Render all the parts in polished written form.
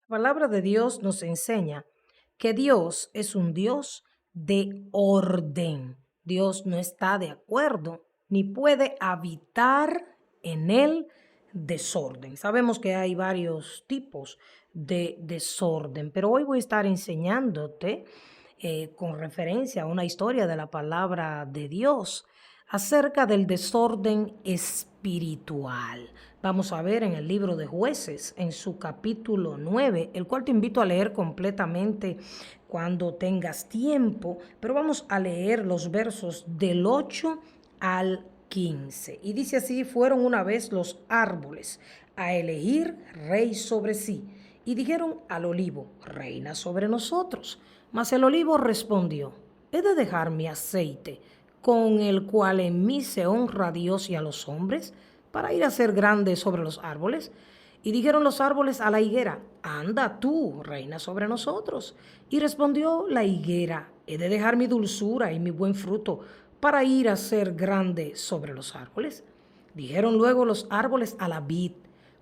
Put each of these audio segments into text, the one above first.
La palabra de Dios nos enseña que Dios es un Dios de orden. Dios no está de acuerdo ni puede habitar en el desorden. Sabemos que hay varios tipos de desorden, pero hoy voy a estar enseñándote con referencia a una historia de la palabra de Dios acerca del desorden espiritual. Vamos a ver en el libro de Jueces, en su capítulo 9, el cual te invito a leer completamente cuando tengas tiempo, pero vamos a leer los versos del 8 al 15. Y dice así: fueron una vez los árboles a elegir rey sobre sí, y dijeron al olivo: reina sobre nosotros. Mas el olivo respondió: he de dejar mi aceite, con el cual en mí se honra a Dios y a los hombres, para ir a ser grande sobre los árboles. Y dijeron los árboles a la higuera: anda tú, reina sobre nosotros. Y respondió la higuera: he de dejar mi dulzura y mi buen fruto, para ir a ser grande sobre los árboles. Dijeron luego los árboles a la vid: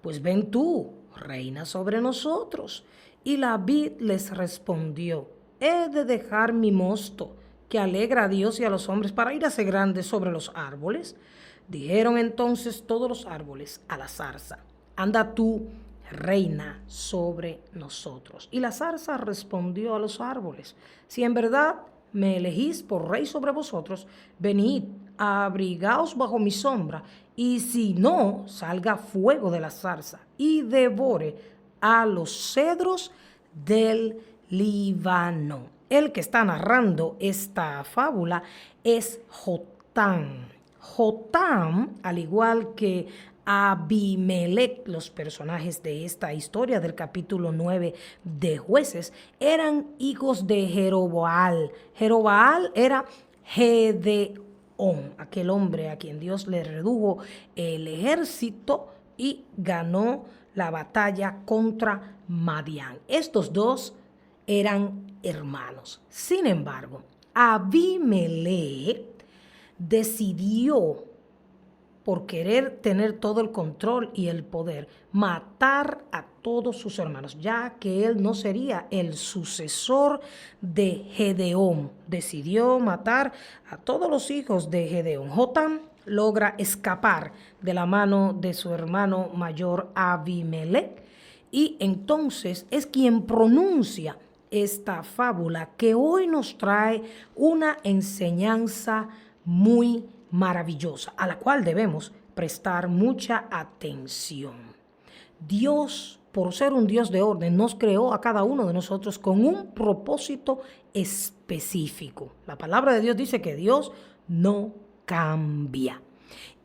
pues ven tú, reina sobre nosotros. Y la vid les respondió: he de dejar mi mosto, que alegra a Dios y a los hombres, para ir a ser grande sobre los árboles. Dijeron entonces todos los árboles a la zarza: anda tú, reina sobre nosotros. Y la zarza respondió a los árboles: si en verdad me elegís por rey sobre vosotros, venid, abrigaos bajo mi sombra, y si no, salga fuego de la zarza y devore a los cedros del Líbano. El que está narrando esta fábula es Jotam. Jotam, al igual que Abimelech, los personajes de esta historia del capítulo 9 de Jueces, eran hijos de Jeroboal. Jeroboal era Gedeón, aquel hombre a quien Dios le redujo el ejército y ganó la batalla contra Madián. Estos dos eran hermanos. Sin embargo, Abimelech decidió, por querer tener todo el control y el poder, matar a todos sus hermanos, ya que él no sería el sucesor de Gedeón. Decidió matar a todos los hijos de Gedeón. Jotam logra escapar de la mano de su hermano mayor Abimelech, y entonces es quien pronuncia esta fábula que hoy nos trae una enseñanza muy maravillosa, a la cual debemos prestar mucha atención. Dios, por ser un Dios de orden, nos creó a cada uno de nosotros con un propósito específico. La palabra de Dios dice que Dios no cambia.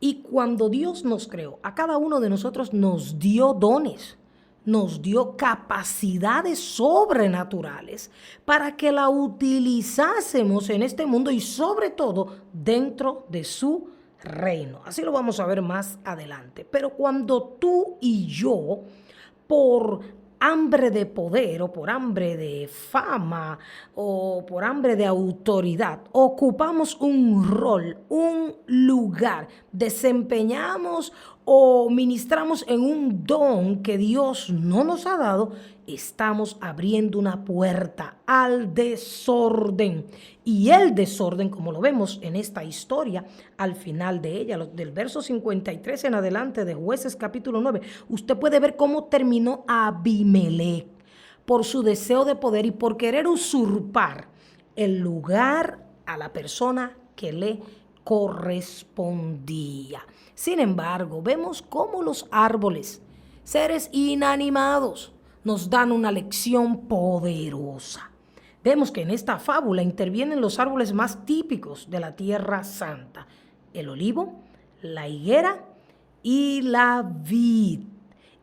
Y cuando Dios nos creó, a cada uno de nosotros nos dio dones, nos dio capacidades sobrenaturales para que la utilizásemos en este mundo y sobre todo dentro de su reino. Así lo vamos a ver más adelante. Pero cuando tú y yo, por hambre de poder o por hambre de fama o por hambre de autoridad, ocupamos un rol, un lugar, desempeñamos o ministramos en un don que Dios no nos ha dado, estamos abriendo una puerta al desorden. Y el desorden, como lo vemos en esta historia, al final de ella, del verso 53 en adelante de Jueces capítulo 9, usted puede ver cómo terminó Abimelech por su deseo de poder y por querer usurpar el lugar a la persona que le correspondía. Sin embargo, vemos cómo los árboles, seres inanimados, nos dan una lección poderosa. Vemos que en esta fábula intervienen los árboles más típicos de la Tierra Santa: el olivo, la higuera y la vid.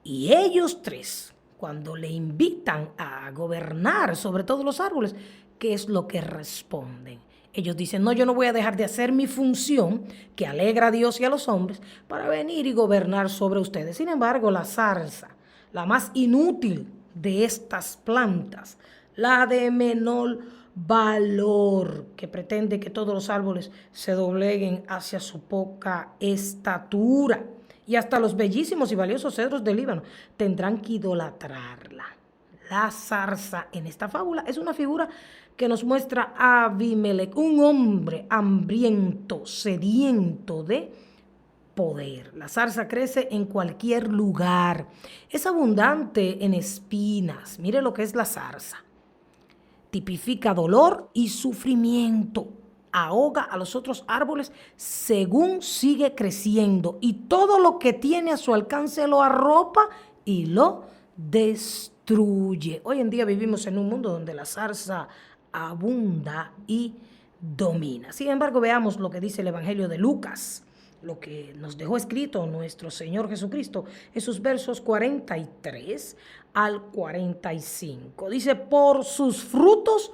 Y ellos tres, cuando le invitan a gobernar sobre todos los árboles, ¿qué es lo que responden? Ellos dicen: no, yo no voy a dejar de hacer mi función, que alegra a Dios y a los hombres, para venir y gobernar sobre ustedes. Sin embargo, la zarza, la más inútil de estas plantas, la de menor valor, que pretende que todos los árboles se dobleguen hacia su poca estatura, y hasta los bellísimos y valiosos cedros del Líbano tendrán que idolatrarla. La zarza en esta fábula es una figura que nos muestra a Abimelech, un hombre hambriento, sediento de poder. La zarza crece en cualquier lugar. Es abundante en espinas. Mire lo que es la zarza. Tipifica dolor y sufrimiento. Ahoga a los otros árboles según sigue creciendo y todo lo que tiene a su alcance lo arropa y lo destruye. Hoy en día vivimos en un mundo donde la zarza abunda y domina. Sin embargo, veamos lo que dice el Evangelio de Lucas, lo que nos dejó escrito nuestro Señor Jesucristo en sus versos 43 al 45. Dice, por sus frutos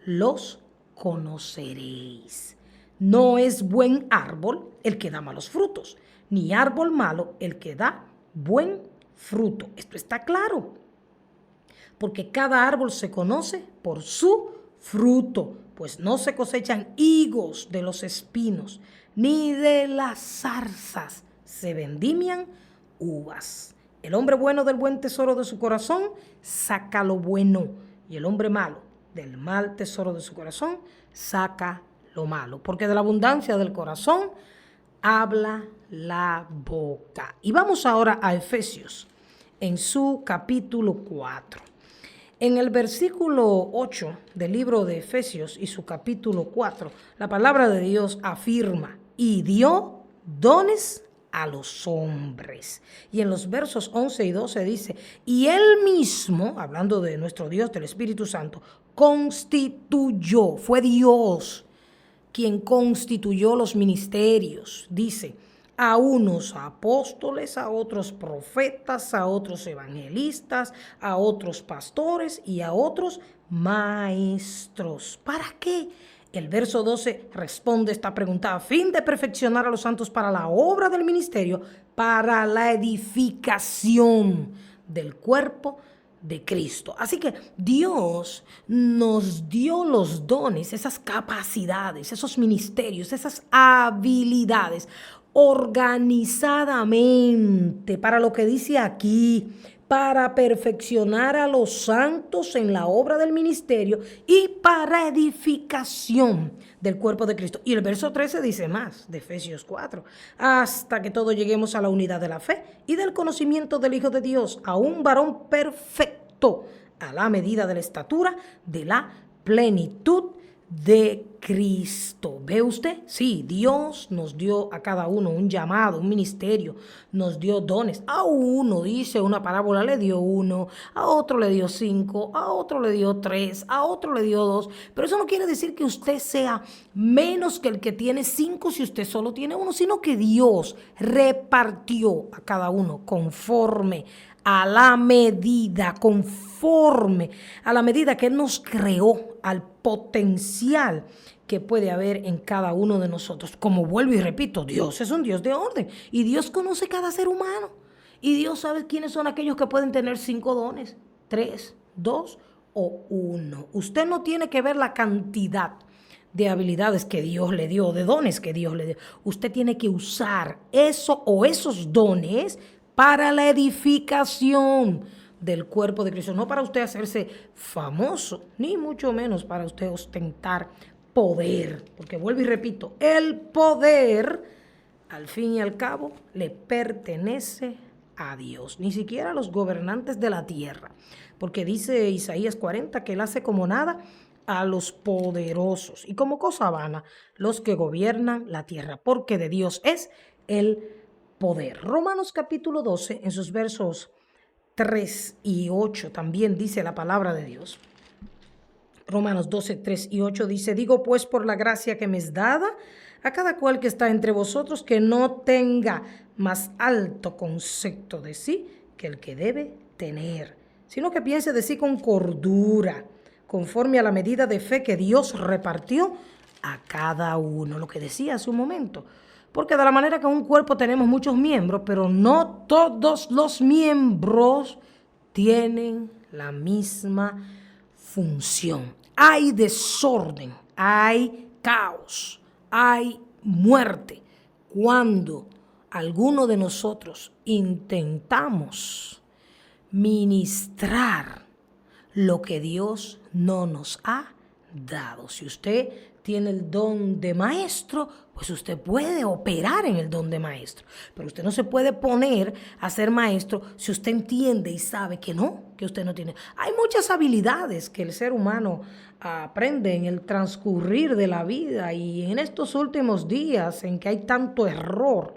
los conoceréis. No es buen árbol el que da malos frutos, ni árbol malo el que da buen fruto. Esto está claro, porque cada árbol se conoce por su fruto, pues no se cosechan higos de los espinos, ni de las zarzas se vendimian uvas. El hombre bueno del buen tesoro de su corazón saca lo bueno, y el hombre malo del mal tesoro de su corazón saca lo malo, porque de la abundancia del corazón habla la boca. Y vamos ahora a Efesios, en su capítulo 4. En el versículo 8 del libro de Efesios y su capítulo 4, la palabra de Dios afirma, y dio dones a los hombres. Y en los versos 11 y 12 dice, y él mismo, hablando de nuestro Dios, del Espíritu Santo, constituyó, fue Dios quien constituyó los ministerios, dice, a unos apóstoles, a otros profetas, a otros evangelistas, a otros pastores y a otros maestros. ¿Para qué? El verso 12 responde esta pregunta: a fin de perfeccionar a los santos para la obra del ministerio, para la edificación del cuerpo de Cristo. Así que Dios nos dio los dones, esas capacidades, esos ministerios, esas habilidades organizadamente para lo que dice aquí, para perfeccionar a los santos en la obra del ministerio y para edificación del cuerpo de Cristo. Y el verso 13 dice más, de Efesios 4, hasta que todos lleguemos a la unidad de la fe y del conocimiento del Hijo de Dios, a un varón perfecto, a la medida de la estatura de la plenitud de Cristo. ¿Ve usted? Sí, Dios nos dio a cada uno un llamado, un ministerio, nos dio dones. A uno, dice una parábola, le dio 1, a otro le dio 5, a otro le dio 3, a otro le dio 2. Pero eso no quiere decir que usted sea menos que el que tiene 5 si usted solo tiene 1, sino que Dios repartió a cada uno conforme a la medida, conforme a la medida que Él nos creó, al potencial que puede haber en cada uno de nosotros. Como vuelvo y repito, Dios es un Dios de orden y Dios conoce cada ser humano y Dios sabe quiénes son aquellos que pueden tener 5 dones, 3, 2 o 1. Usted no tiene que ver la cantidad de habilidades que Dios le dio, de dones que Dios le dio. Usted tiene que usar eso o esos dones para la edificación del cuerpo de Cristo, no para usted hacerse famoso, ni mucho menos para usted ostentar poder, porque vuelvo y repito, el poder, al fin y al cabo, le pertenece a Dios, ni siquiera a los gobernantes de la tierra, porque dice Isaías 40 que Él hace como nada a los poderosos y como cosa vana los que gobiernan la tierra, porque de Dios es el poder. Romanos capítulo 12, en sus versos 3 y 8 también dice la palabra de Dios. Romanos 12, 3 y 8 dice, digo pues por la gracia que me es dada a cada cual que está entre vosotros que no tenga más alto concepto de sí que el que debe tener, sino que piense de sí con cordura, conforme a la medida de fe que Dios repartió a cada uno. Lo que decía hace un momento. Porque de la manera que en un cuerpo tenemos muchos miembros, pero no todos los miembros tienen la misma función. Hay desorden, hay caos, hay muerte cuando alguno de nosotros intentamos ministrar lo que Dios no nos ha dado. Si usted tiene el don de maestro, pues usted puede operar en el don de maestro. Pero usted no se puede poner a ser maestro si usted entiende y sabe que no, que usted no tiene. Hay muchas habilidades que el ser humano aprende en el transcurrir de la vida, y en estos últimos días en que hay tanto error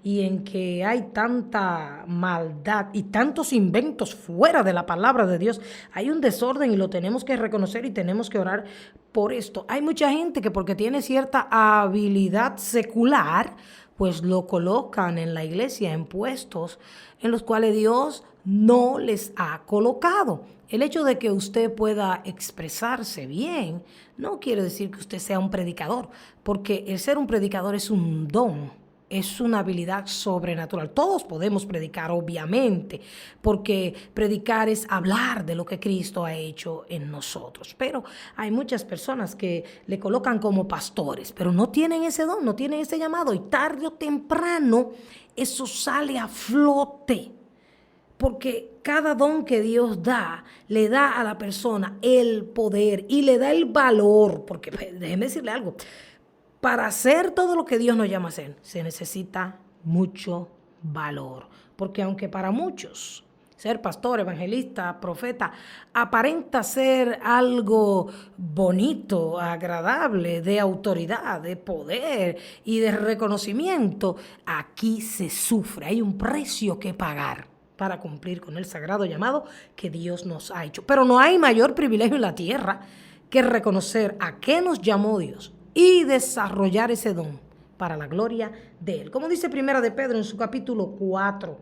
y en que hay tanta maldad y tantos inventos fuera de la palabra de Dios, hay un desorden y lo tenemos que reconocer y tenemos que orar por esto. Hay mucha gente que porque tiene cierta habilidad secular, pues lo colocan en la iglesia en puestos en los cuales Dios no les ha colocado. El hecho de que usted pueda expresarse bien no quiere decir que usted sea un predicador, porque el ser un predicador es un don. Es una habilidad sobrenatural. Todos podemos predicar, obviamente, porque predicar es hablar de lo que Cristo ha hecho en nosotros. Pero hay muchas personas que le colocan como pastores, pero no tienen ese don, no tienen ese llamado, y tarde o temprano eso sale a flote. Porque cada don que Dios da, le da a la persona el poder y le da el valor. Porque déjeme decirle algo. Para hacer todo lo que Dios nos llama a hacer, se necesita mucho valor. Porque aunque para muchos ser pastor, evangelista, profeta, aparenta ser algo bonito, agradable, de autoridad, de poder y de reconocimiento, aquí se sufre. Hay un precio que pagar para cumplir con el sagrado llamado que Dios nos ha hecho. Pero no hay mayor privilegio en la tierra que reconocer a qué nos llamó Dios y desarrollar ese don para la gloria de Él. Como dice Primera de Pedro en su capítulo 4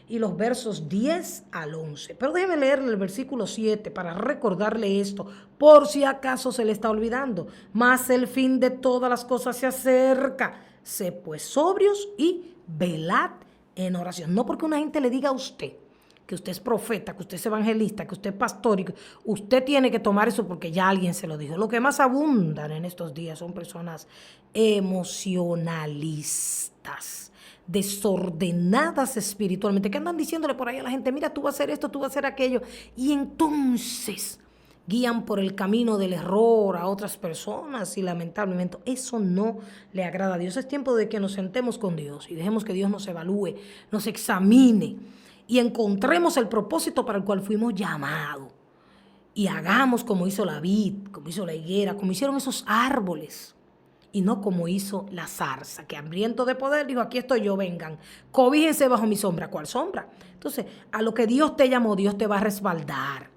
y los versos 10 al 11. Pero déjeme leerle el versículo 7 para recordarle esto, por si acaso se le está olvidando. Mas el fin de todas las cosas se acerca. Sé pues sobrios y velad en oración. No porque una gente le diga a usted que usted es profeta, que usted es evangelista, que usted es pastor, y que usted tiene que tomar eso porque ya alguien se lo dijo. Lo que más abundan en estos días son personas emocionalistas, desordenadas espiritualmente, que andan diciéndole por ahí a la gente, mira, tú vas a hacer esto, tú vas a hacer aquello, y entonces guían por el camino del error a otras personas, y lamentablemente eso no le agrada a Dios. Es tiempo de que nos sentemos con Dios y dejemos que Dios nos evalúe, nos examine y encontremos el propósito para el cual fuimos llamados. Y hagamos como hizo la vid, como hizo la higuera, como hicieron esos árboles. Y no como hizo la zarza, que hambriento de poder dijo, aquí estoy yo, vengan, cobíjense bajo mi sombra. ¿Cuál sombra? Entonces, a lo que Dios te llamó, Dios te va a respaldar.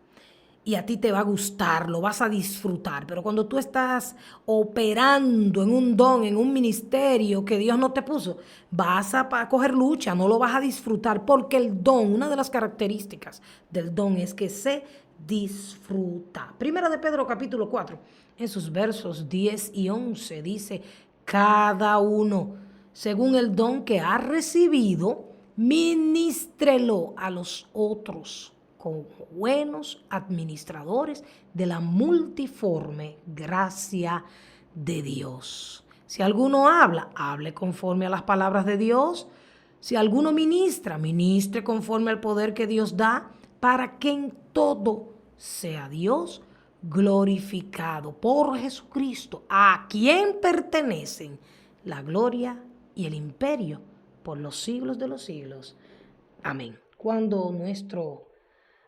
Y a ti te va a gustar, lo vas a disfrutar. Pero cuando tú estás operando en un don, en un ministerio que Dios no te puso, vas a coger lucha, no lo vas a disfrutar, porque el don, una de las características del don es que se disfruta. Primera de Pedro capítulo 4, en sus versos 10 y 11 dice, cada uno, según el don que ha recibido, ministrelo a los otros como buenos administradores de la multiforme gracia de Dios. Si alguno habla, hable conforme a las palabras de Dios. Si alguno ministra, ministre conforme al poder que Dios da, para que en todo sea Dios glorificado por Jesucristo, a quien pertenecen la gloria y el imperio por los siglos de los siglos. Amén. Cuando nuestro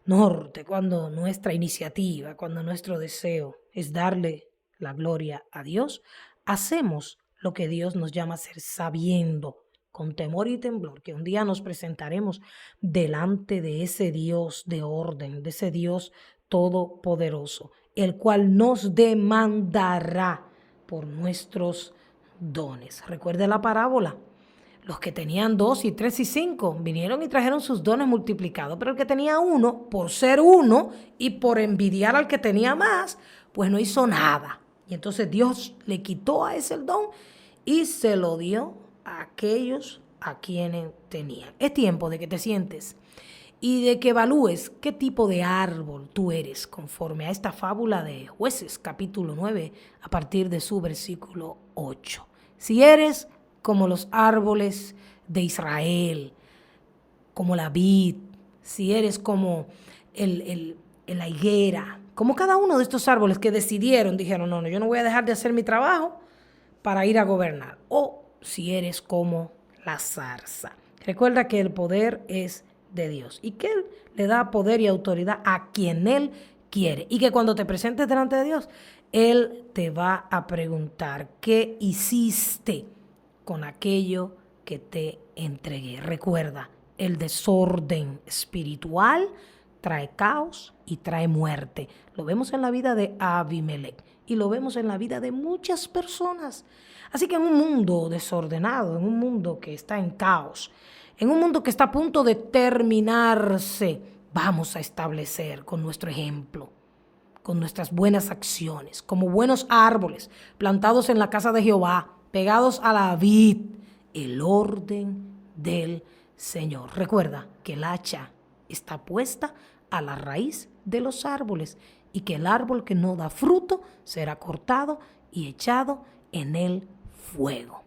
norte, cuando nuestra iniciativa, cuando nuestro deseo es darle la gloria a Dios, hacemos lo que Dios nos llama a hacer, sabiendo, con temor y temblor, que un día nos presentaremos delante de ese Dios de orden, de ese Dios todopoderoso, el cual nos demandará por nuestros dones. Recuerde la parábola. Los que tenían 2 y 3 y 5 vinieron y trajeron sus dones multiplicados, pero el que tenía uno, por ser uno y por envidiar al que tenía más, pues no hizo nada. Y entonces Dios le quitó a ese el don y se lo dio a aquellos a quienes tenían. Es tiempo de que te sientes y de que evalúes qué tipo de árbol tú eres, conforme a esta fábula de Jueces, capítulo 9, a partir de su versículo 8. Si eres como los árboles de Israel, como la vid, si eres como el en la higuera, como cada uno de estos árboles que dijeron, no, yo no voy a dejar de hacer mi trabajo para ir a gobernar. O si eres como la zarza. Recuerda que el poder es de Dios y que Él le da poder y autoridad a quien Él quiere. Y que cuando te presentes delante de Dios, Él te va a preguntar, ¿qué hiciste con aquello que te entregué? Recuerda, el desorden espiritual trae caos y trae muerte. Lo vemos en la vida de Abimelech y lo vemos en la vida de muchas personas. Así que en un mundo desordenado, en un mundo que está en caos, en un mundo que está a punto de terminarse, vamos a establecer con nuestro ejemplo, con nuestras buenas acciones, como buenos árboles plantados en la casa de Jehová, pegados a la vid, el orden del Señor. Recuerda que el hacha está puesta a la raíz de los árboles y que el árbol que no da fruto será cortado y echado en el fuego.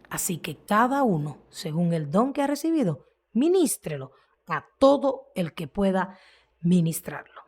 Así que cada uno, según el don que ha recibido, ministrelo a todo el que pueda ministrarlo.